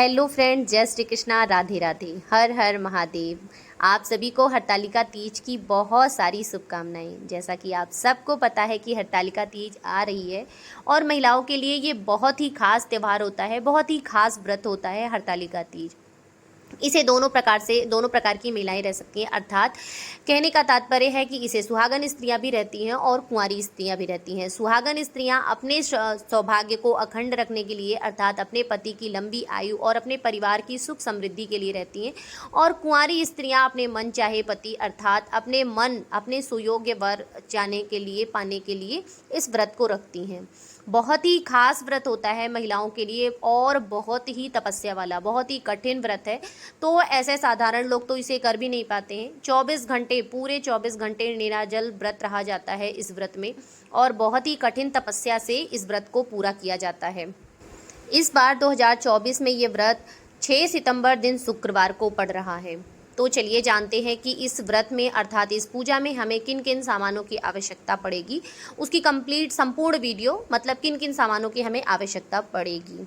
Hello friend, जय श्री कृष्णा, राधे राधे, हर हर महादेव। आप सभी को हरतालिका तीज की बहुत सारी शुभकामनाएं। जैसा कि आप सबको पता है कि हरतालिका तीज आ रही है और महिलाओं के लिए ये बहुत ही खास त्यौहार होता है, बहुत ही खास व्रत होता है हरतालिका तीज। इसे दोनों प्रकार की महिलाएं रह सकती हैं, अर्थात कहने का तात्पर्य है कि इसे सुहागन स्त्रियां भी रहती हैं और कुंवारी स्त्रियां भी रहती हैं। सुहागन स्त्रियां अपने सौभाग्य को अखंड रखने के लिए, अर्थात अपने पति की लंबी आयु और अपने परिवार की सुख समृद्धि के लिए रहती हैं, और कुंवारी स्त्रियां अपने मन चाहे पति, अर्थात अपने सुयोग्य वर पाने के लिए इस व्रत को रखती हैं। बहुत ही खास व्रत होता है महिलाओं के लिए और बहुत ही तपस्या वाला, बहुत ही कठिन व्रत है। तो ऐसे साधारण लोग तो इसे कर भी नहीं पाते हैं। 24 घंटे, पूरे 24 घंटे निराजल व्रत रहा जाता है इस व्रत में, और बहुत ही कठिन तपस्या से इस व्रत को पूरा किया जाता है। इस बार 2024 में ये व्रत 6 सितंबर दिन शुक्रवार को पड़ रहा है। तो चलिए जानते हैं कि इस व्रत में, अर्थात इस पूजा में हमें किन किन सामानों की आवश्यकता पड़ेगी। उसकी संपूर्ण वीडियो, मतलब किन किन सामानों की हमें आवश्यकता पड़ेगी।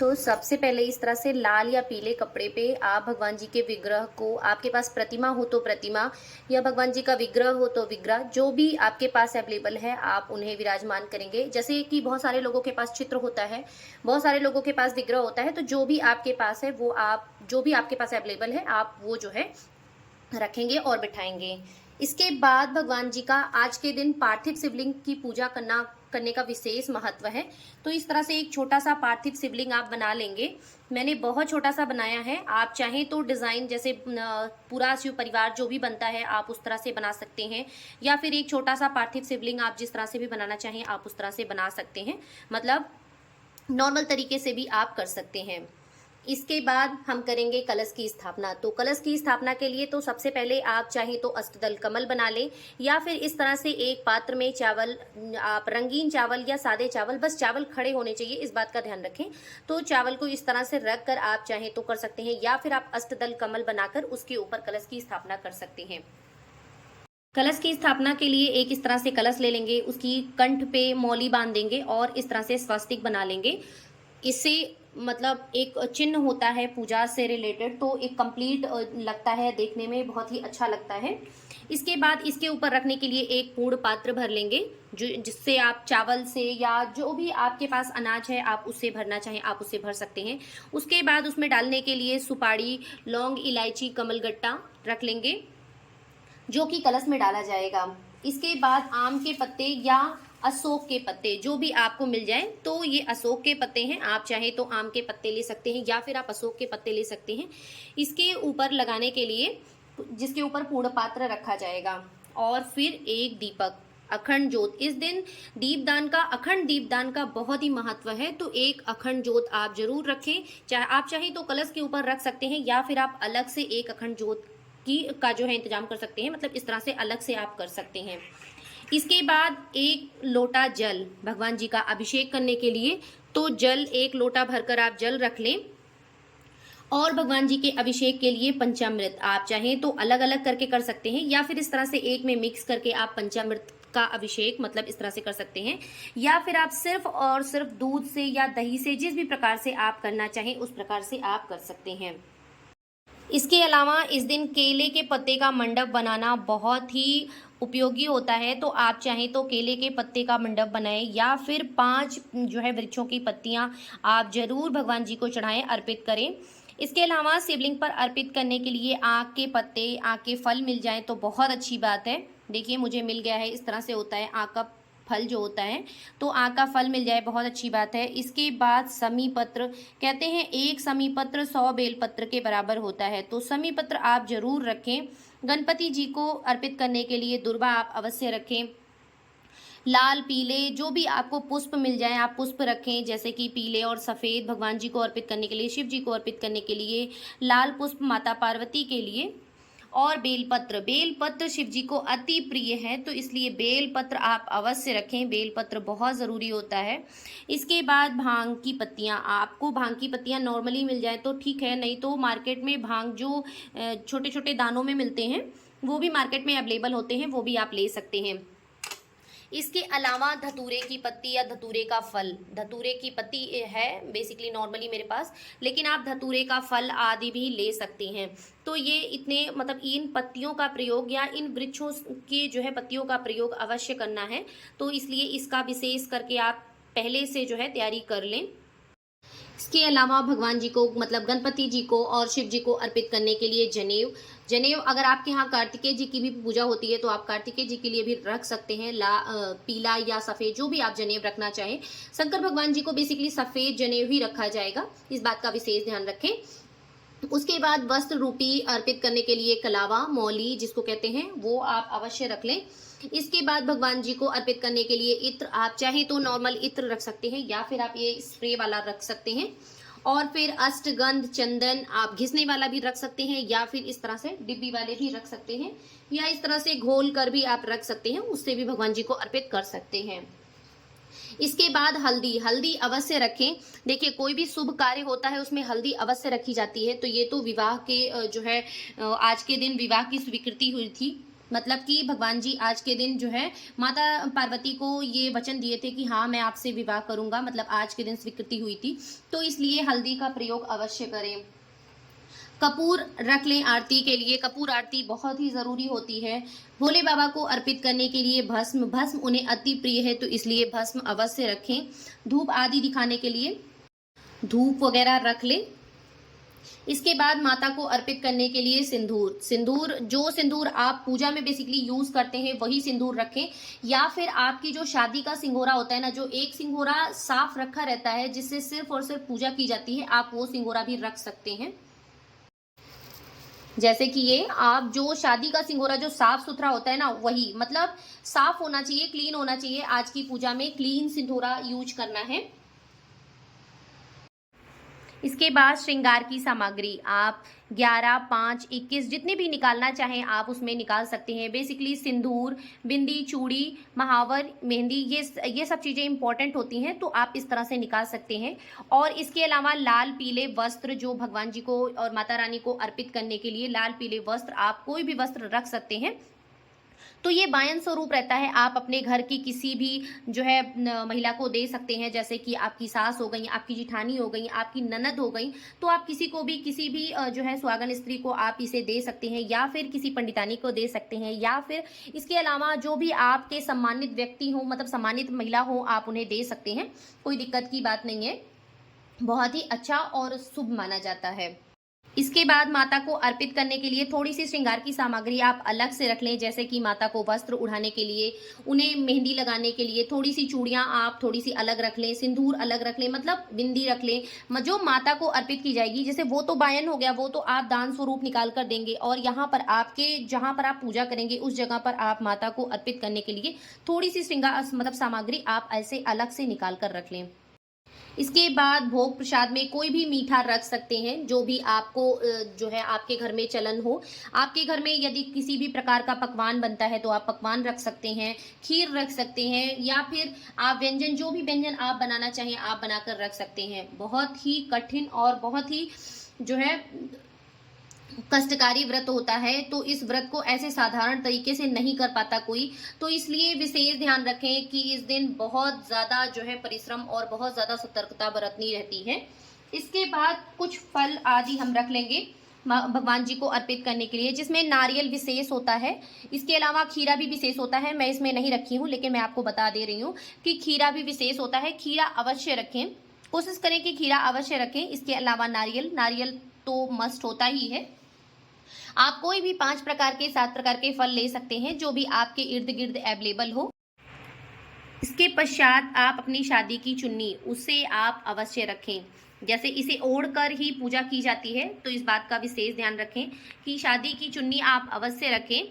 तो सबसे पहले इस तरह से लाल या पीले कपड़े पे आप भगवान जी के विग्रह को, आपके पास प्रतिमा हो तो प्रतिमा, या भगवान जी का विग्रह हो तो विग्रह, जो भी आपके पास अवेलेबल है आप उन्हें विराजमान करेंगे। जैसे कि बहुत सारे लोगों के पास चित्र होता है, बहुत सारे लोगों के पास विग्रह होता है, तो जो भी आपके पास है वो आप, जो भी आपके पास अवेलेबल है आप वो जो है रखेंगे और बिठाएंगे। इसके बाद भगवान जी का आज के दिन पार्थिव शिवलिंग की पूजा करने का विशेष महत्व है। तो इस तरह से एक छोटा सा पार्थिव शिवलिंग आप बना लेंगे। मैंने बहुत छोटा सा बनाया है, आप चाहें तो डिजाइन जैसे पूरा शिव परिवार जो भी बनता है आप उस तरह से बना सकते हैं, या फिर एक छोटा सा पार्थिव शिवलिंग आप जिस तरह से भी बनाना चाहें आप उस तरह से बना सकते हैं, मतलब नॉर्मल तरीके से भी आप कर सकते हैं। इसके बाद हम करेंगे कलश की स्थापना। तो कलश की स्थापना के लिए तो सबसे पहले आप चाहे तो अष्टदल कमल बना लें, या फिर इस तरह से एक पात्र में चावल, आप रंगीन चावल या सादे चावल, बस चावल खड़े होने चाहिए, इस बात का ध्यान रखें। तो चावल को इस तरह से रख कर आप चाहे तो कर सकते हैं, या फिर आप अष्टदल कमल बनाकर उसके ऊपर कलश की स्थापना कर सकते हैं। कलश की स्थापना के लिए एक इस तरह से कलश ले लेंगे, उसकी कंठ पे मौली बांध देंगे और इस तरह से स्वास्तिक बना लेंगे। इससे मतलब एक चिन्ह होता है पूजा से रिलेटेड, तो एक कंप्लीट लगता है, देखने में बहुत ही अच्छा लगता है। इसके बाद इसके ऊपर रखने के लिए एक पूर्ण पात्र भर लेंगे, जो जिससे आप चावल से या जो भी आपके पास अनाज है आप उससे भरना चाहें आप उससे भर सकते हैं। उसके बाद उसमें डालने के लिए सुपारी, लौंग, इलायची, कमलगट्टा रख लेंगे, जो कि कलश में डाला जाएगा। इसके बाद आम के पत्ते या अशोक के पत्ते, जो भी आपको मिल जाए, तो ये अशोक के पत्ते हैं, आप चाहे तो आम के पत्ते ले सकते हैं या फिर आप अशोक के पत्ते ले सकते हैं, इसके ऊपर लगाने के लिए, जिसके ऊपर पूर्ण पात्र रखा जाएगा। और फिर एक दीपक, अखंड ज्योत। इस दिन दीपदान का, अखंड दीपदान का बहुत ही महत्व है, तो एक अखंड ज्योत आप जरूर रखें। आप चाहे तो कलश के ऊपर रख सकते हैं, या फिर आप अलग से एक अखंड ज्योत का जो है इंतजाम कर सकते हैं, मतलब इस तरह से अलग से आप कर सकते हैं। इसके बाद एक लोटा जल भगवान जी का अभिषेक करने के लिए, तो जल एक लोटा भरकर आप जल रख लें। और भगवान जी के अभिषेक के लिए पंचामृत, आप चाहें तो अलग अलग करके कर सकते हैं, या फिर इस तरह से एक में मिक्स करके आप पंचामृत का अभिषेक मतलब इस तरह से कर सकते हैं, या फिर आप सिर्फ और सिर्फ दूध से या दही से, जिस भी प्रकार से आप करना चाहें उस प्रकार से आप कर सकते हैं। इसके अलावा इस दिन केले के पत्ते का मंडप बनाना बहुत ही उपयोगी होता है, तो आप चाहें तो केले के पत्ते का मंडप बनाएं, या फिर 5 जो है वृक्षों की पत्तियां आप जरूर भगवान जी को चढ़ाएं, अर्पित करें। इसके अलावा शिवलिंग पर अर्पित करने के लिए आक के पत्ते, आक के फल मिल जाएं तो बहुत अच्छी बात है। देखिए मुझे मिल गया है, इस तरह से होता है आक का फल जो होता है, तो आक का फल मिल जाए बहुत अच्छी बात है। इसके बाद समी पत्र, कहते हैं एक समी पत्र 100 बेलपत्र के बराबर होता है, तो समी पत्र आप जरूर रखें। गणपति जी को अर्पित करने के लिए दुर्वा आप अवश्य रखें। लाल पीले जो भी आपको पुष्प मिल जाए आप पुष्प रखें, जैसे कि पीले और सफ़ेद भगवान जी को अर्पित करने के लिए, शिव जी को अर्पित करने के लिए लाल पुष्प माता पार्वती के लिए। और बेलपत्र, बेलपत्र शिव जी को अति प्रिय है, तो इसलिए बेलपत्र आप अवश्य रखें, बेलपत्र बहुत ज़रूरी होता है। इसके बाद भांग की पत्तियां, आपको भांग की पत्तियां नॉर्मली मिल जाए तो ठीक है, नहीं तो मार्केट में भांग जो छोटे छोटे दानों में मिलते हैं वो भी मार्केट में अवेलेबल होते हैं, वो भी आप ले सकते हैं। इसके अलावा धतूरे की पत्ती या धतूरे का फल, धतूरे की पत्ती है बेसिकली नॉर्मली मेरे पास, लेकिन आप धतूरे का फल आदि भी ले सकते हैं। तो ये इतने मतलब इन पत्तियों का प्रयोग या इन वृक्षों की जो है पत्तियों का प्रयोग अवश्य करना है, तो इसलिए इसका विशेष करके आप पहले से जो है तैयारी कर लें। इसके अलावा भगवान जी को मतलब गणपति जी को और शिव जी को अर्पित करने के लिए जनेऊ, जनेऊ अगर आपके यहाँ कार्तिकेय जी की भी पूजा होती है तो आप कार्तिकेय जी के लिए भी रख सकते हैं, पीला या सफ़ेद जो भी आप जनेऊ रखना चाहें। शंकर भगवान जी को बेसिकली सफ़ेद जनेऊ ही रखा जाएगा, इस बात का विशेष ध्यान रखें। उसके बाद वस्त्र रूपी अर्पित करने के लिए कलावा, मौली जिसको कहते हैं, वो आप अवश्य रख लें। इसके बाद भगवान जी को अर्पित करने के लिए इत्र, आप चाहे तो नॉर्मल इत्र रख सकते हैं या फिर आप ये स्प्रे वाला रख सकते हैं। और फिर अष्टगंध चंदन आप घिसने वाला भी रख सकते हैं या फिर इस तरह से डिब्बी वाले भी रख सकते हैं, या इस तरह से घोल कर भी आप रख सकते हैं, उससे भी भगवान जी को अर्पित कर सकते हैं। इसके बाद हल्दी, हल्दी अवश्य रखें। देखिए कोई भी शुभ कार्य होता है उसमें हल्दी अवश्य रखी जाती है। तो ये तो विवाह के जो है आज के दिन विवाह की स्वीकृति हुई थी, मतलब कि भगवान जी आज के दिन जो है माता पार्वती को ये वचन दिए थे कि हाँ मैं आपसे विवाह करूंगा, मतलब आज के दिन स्वीकृति हुई थी, तो इसलिए हल्दी का प्रयोग अवश्य करें। कपूर रख लें आरती के लिए, कपूर आरती बहुत ही ज़रूरी होती है। भोले बाबा को अर्पित करने के लिए भस्म, भस्म उन्हें अति प्रिय है तो इसलिए भस्म अवश्य रखें। धूप आदि दिखाने के लिए धूप वगैरह रख लें। इसके बाद माता को अर्पित करने के लिए सिंदूर, सिंदूर जो सिंदूर आप पूजा में बेसिकली यूज करते हैं वही सिंदूर रखें, या फिर आपकी जो शादी का सिंगोरा होता है ना, जो एक सिंगोरा साफ रखा रहता है जिससे सिर्फ और सिर्फ पूजा की जाती है, आप वो सिंगोरा भी रख सकते हैं। जैसे कि ये आप जो शादी का सिंगोरा जो साफ सुथरा होता है ना, वही मतलब साफ होना चाहिए, क्लीन होना चाहिए। आज की पूजा में क्लीन सिंदूरा यूज करना है। इसके बाद श्रृंगार की सामग्री आप 11, 5, 21 जितने भी निकालना चाहें आप उसमें निकाल सकते हैं। बेसिकली सिंदूर, बिंदी, चूड़ी, महावर, मेहंदी, ये सब चीज़ें इंपॉर्टेंट होती हैं, तो आप इस तरह से निकाल सकते हैं। और इसके अलावा लाल पीले वस्त्र जो भगवान जी को और माता रानी को अर्पित करने के लिए लाल पीले वस्त्र, आप कोई भी वस्त्र रख सकते हैं। तो ये वायन स्वरूप रहता है, आप अपने घर की किसी भी जो है महिला को दे सकते हैं, जैसे कि आपकी सास हो गई, आपकी जिठानी हो गई, आपकी ननद हो गई, तो आप किसी को भी किसी भी जो है सुहागन स्त्री को आप इसे दे सकते हैं, या फिर किसी पंडितानी को दे सकते हैं, या फिर इसके अलावा जो भी आपके सम्मानित व्यक्ति हो, मतलब सम्मानित महिला हो, आप उन्हें दे सकते हैं, कोई दिक्कत की बात नहीं है, बहुत ही अच्छा और शुभ माना जाता है। इसके बाद माता को अर्पित करने के लिए थोड़ी सी श्रृंगार की सामग्री आप अलग से रख लें, जैसे कि माता को वस्त्र उड़ाने के लिए, उन्हें मेहंदी लगाने के लिए थोड़ी सी चूड़ियां आप थोड़ी सी अलग रख लें, सिंदूर अलग रख लें, मतलब बिंदी रख लें। जो माता को अर्पित की जाएगी, जैसे वो तो बायन हो गया, वो तो आप दान स्वरूप निकाल कर देंगे, और यहाँ पर आपके जहाँ पर आप पूजा करेंगे उस जगह पर आप माता को अर्पित करने के लिए थोड़ी सी श्रृंगार मतलब सामग्री आप ऐसे अलग से निकाल कर रख लें। इसके बाद भोग प्रसाद में कोई भी मीठा रख सकते हैं, जो भी आपको जो है आपके घर में चलन हो। आपके घर में यदि किसी भी प्रकार का पकवान बनता है तो आप पकवान रख सकते हैं, खीर रख सकते हैं, या फिर आप व्यंजन जो भी व्यंजन आप बनाना चाहें आप बनाकर रख सकते हैं। बहुत ही कठिन और बहुत ही जो है कष्टकारी व्रत होता है, तो इस व्रत को ऐसे साधारण तरीके से नहीं कर पाता कोई, तो इसलिए विशेष ध्यान रखें कि इस दिन बहुत ज़्यादा जो है परिश्रम और बहुत ज़्यादा सतर्कता बरतनी रहती है। इसके बाद कुछ फल आदि हम रख लेंगे भगवान जी को अर्पित करने के लिए, जिसमें नारियल विशेष होता है। इसके अलावा खीरा भी विशेष होता है, मैं इसमें नहीं रखी हूँ लेकिन मैं आपको बता दे रही हूँ कि खीरा भी विशेष होता है। खीरा अवश्य रखें, कोशिश करें कि खीरा अवश्य रखें। इसके अलावा नारियल, नारियल तो मस्ट होता ही है। आप कोई भी 5 प्रकार के 7 प्रकार के फल ले सकते हैं, जो भी आपके इर्द गिर्द अवेलेबल हो। इसके पश्चात आप अपनी शादी की चुन्नी उसे आप अवश्य रखें, जैसे इसे ओढ़कर ही पूजा की जाती है, तो इस बात का विशेष ध्यान रखें कि शादी की चुन्नी आप अवश्य रखें,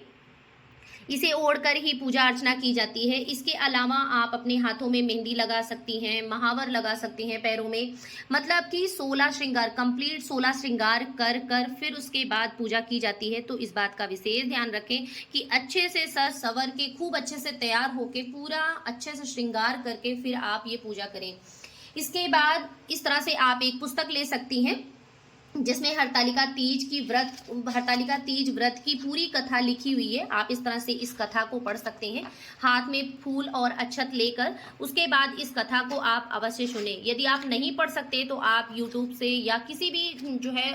इसे ओढ़कर ही पूजा अर्चना की जाती है। इसके अलावा आप अपने हाथों में मेहंदी लगा सकती हैं, महावर लगा सकती हैं पैरों में, मतलब कि 16 श्रृंगार कंप्लीट 16 श्रृंगार कर कर फिर उसके बाद पूजा की जाती है। तो इस बात का विशेष ध्यान रखें कि अच्छे से सज सवर के खूब अच्छे से तैयार होके पूरा अच्छे से श्रृंगार करके फिर आप ये पूजा करें। इसके बाद इस तरह से आप एक पुस्तक ले सकती हैं, जिसमें हरतालिका तीज व्रत की पूरी कथा लिखी हुई है। आप इस तरह से इस कथा को पढ़ सकते हैं, हाथ में फूल और अक्षत लेकर। उसके बाद इस कथा को आप अवश्य सुने। यदि आप नहीं पढ़ सकते तो आप यूट्यूब से या किसी भी जो है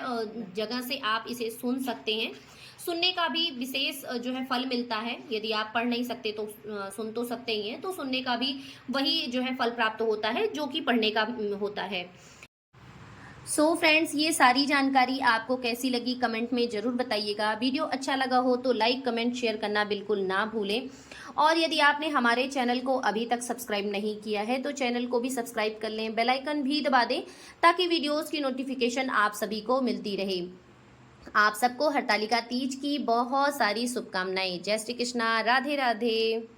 जगह से आप इसे सुन सकते हैं। सुनने का भी विशेष जो है फल मिलता है। यदि आप पढ़ नहीं सकते तो सुन तो सकते ही हैं, तो सुनने का भी वही जो है फल प्राप्त होता है जो कि पढ़ने का होता है। सो फ्रेंड्स, ये सारी जानकारी आपको कैसी लगी कमेंट में ज़रूर बताइएगा। वीडियो अच्छा लगा हो तो लाइक कमेंट शेयर करना बिल्कुल ना भूलें। और यदि आपने हमारे चैनल को अभी तक सब्सक्राइब नहीं किया है तो चैनल को भी सब्सक्राइब कर लें, बेल आइकन भी दबा दें ताकि वीडियोस की नोटिफिकेशन आप सभी को मिलती रहे। आप सबको हरतालिका तीज की बहुत सारी शुभकामनाएं। जय श्री कृष्णा, राधे राधे।